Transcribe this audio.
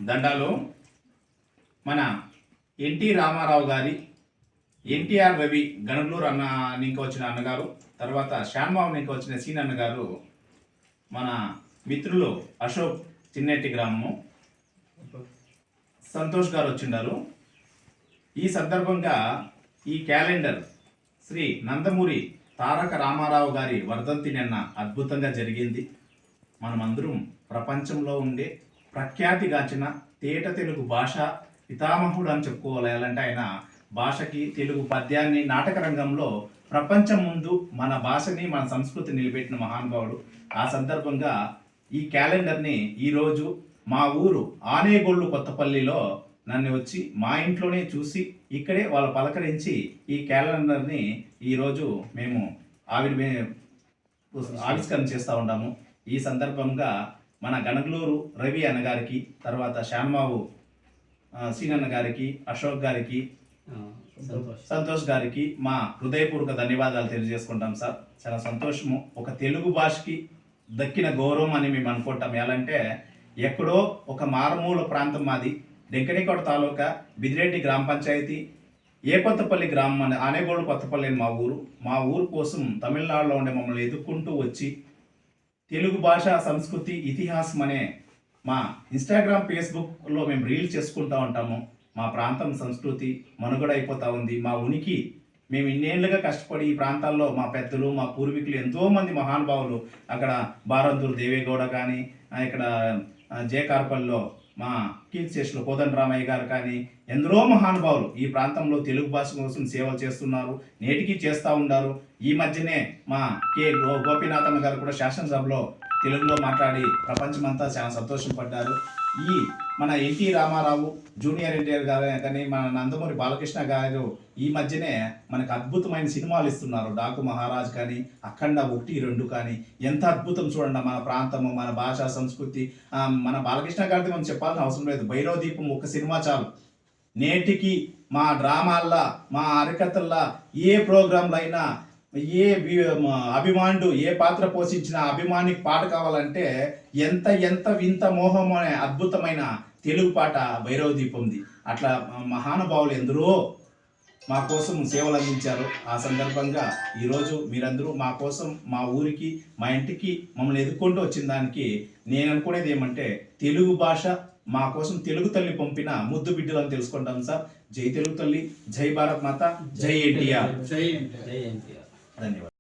దండాలు మన ఎన్టీ రామారావు గారి ఎన్టీఆర్ రవి గణులూరు అన్న నీకు వచ్చిన అన్నగారు, తర్వాత శ్యాన్బాబు నీకు వచ్చిన సీన్ అన్నగారు, మన మిత్రులు అశోక్ చిన్నెట్టి గ్రామము సంతోష్ గారు వచ్చిండారు. ఈ సందర్భంగా ఈ క్యాలెండర్ శ్రీ నందమూరి తారక రామారావు గారి వర్ధంతి నిన్న అద్భుతంగా జరిగింది. మనమందరం ప్రపంచంలో ఉండే ప్రఖ్యాతిగాంచిన తేట తెలుగు భాష పితామహుడు అని చెప్పుకోవాలంటే ఆయన భాషకి తెలుగు పద్యాన్ని నాటక రంగంలో ప్రపంచం ముందు మన భాషని మన సంస్కృతిని నిలబెట్టిన మహానుభావుడు. ఆ సందర్భంగా ఈ క్యాలెండర్ని ఈరోజు మా ఊరు ఆనేగొళ్ళు కొత్తపల్లిలో నన్ను వచ్చి మా ఇంట్లోనే చూసి ఇక్కడే వాళ్ళు పలకరించి ఈ క్యాలెండర్ని ఈరోజు మేము ఆవిష్కరణ చేస్తూ ఉన్నాము. ఈ సందర్భంగా మన గణగులూరు రవి అన్నగారికి, తర్వాత శ్యాన్బాబు సీనన్న గారికి, అశోక్ గారికి, సంతోష్ గారికి మా హృదయపూర్వక ధన్యవాదాలు తెలియజేసుకుంటాం సార్. చాలా సంతోషము. ఒక తెలుగు భాషకి దక్కిన గౌరవం అని మేము అనుకుంటాం. ఎలాంటే ఎక్కడో ఒక మారుమూల ప్రాంతం మాది, డెంకనికోట తాలూకా బిదిరెడ్డి గ్రామ పంచాయతీ ఏ కొత్తపల్లి గ్రామం అని ఆనేగోడు కొత్తపల్లి అని మా ఊరు కోసం తమిళనాడులో ఉండే మమ్మల్ని ఎదుర్కొంటూ వచ్చి తెలుగు భాష సంస్కృతి ఇతిహాసం అనే మా ఇన్స్టాగ్రామ్ ఫేస్బుక్లో మేము రీల్ చేసుకుంటూ ఉంటాము. మా ప్రాంతం సంస్కృతి మనుగడ అయిపోతూ ఉంది. మా ఉనికి మేము ఇన్నేళ్లుగా కష్టపడి ఈ ప్రాంతాల్లో మా పెద్దలు మా పూర్వీకులు ఎంతోమంది మహానుభావులు, అక్కడ బారంతూరు దేవేగౌడ కానీ, ఇక్కడ జేకార్పల్లిలో మా కీర్తి శేషులు కోదండరామయ్య గారు కానీ, ఎందరో మహానుభావులు ఈ ప్రాంతంలో తెలుగు భాష కోసం సేవలు చేస్తున్నారు, నేటికి చేస్తూ ఉన్నారు. ఈ మధ్యనే మా గోపీనాథన్ గారు కూడా శాసనసభలో తెలుగులో మాట్లాడి ప్రపంచమంతా చాలా సంతోషపడ్డారు. ఈ మన ఎన్టీ రామారావు జూనియర్ ఎన్టీఆర్ గారు కానీ, మన నందమూరి బాలకృష్ణ గారు ఈ మధ్యనే మనకు అద్భుతమైన సినిమాలు ఇస్తున్నారు. డాకు మహారాజ్ కానీ, అఖండ 1, 2 కానీ, ఎంత అద్భుతం చూడండి. మన ప్రాంతము, మన భాష, సంస్కృతి. మన బాలకృష్ణ గారిది మనం చెప్పాల్సిన అవసరం లేదు. భైరవ దీపం ఒక సినిమా చాలు. నేటికి మా డ్రామాల్లో, మా అరికథల్లో, ఏ ప్రోగ్రాంలు అయినా, ఏ అభిమానుడు ఏ పాత్ర పోషించిన అభిమానికి పాట కావాలంటే ఎంత ఎంత వింత మోహం అనే అద్భుతమైన తెలుగు పాట భైరవ దీపంది. అట్లా మహానుభావులు ఎందరో మా కోసం సేవలు అందించారు. ఆ సందర్భంగా ఈరోజు మీరందరూ మా కోసం, మా ఊరికి, మా ఇంటికి మమ్మల్ని ఎదుర్కొంటూ వచ్చిన దానికి నేను అనుకునేది ఏమంటే, తెలుగు భాష మా కోసం తెలుగు తల్లి పంపిన ముద్దు బిడ్డలని తెలుసుకుంటాం సార్. జై తెలుగు తల్లి, జై భారత్ మాత, జై ఎన్టీఆర్. జై ఎన్టీఆర్. ధన్యవాదాలు.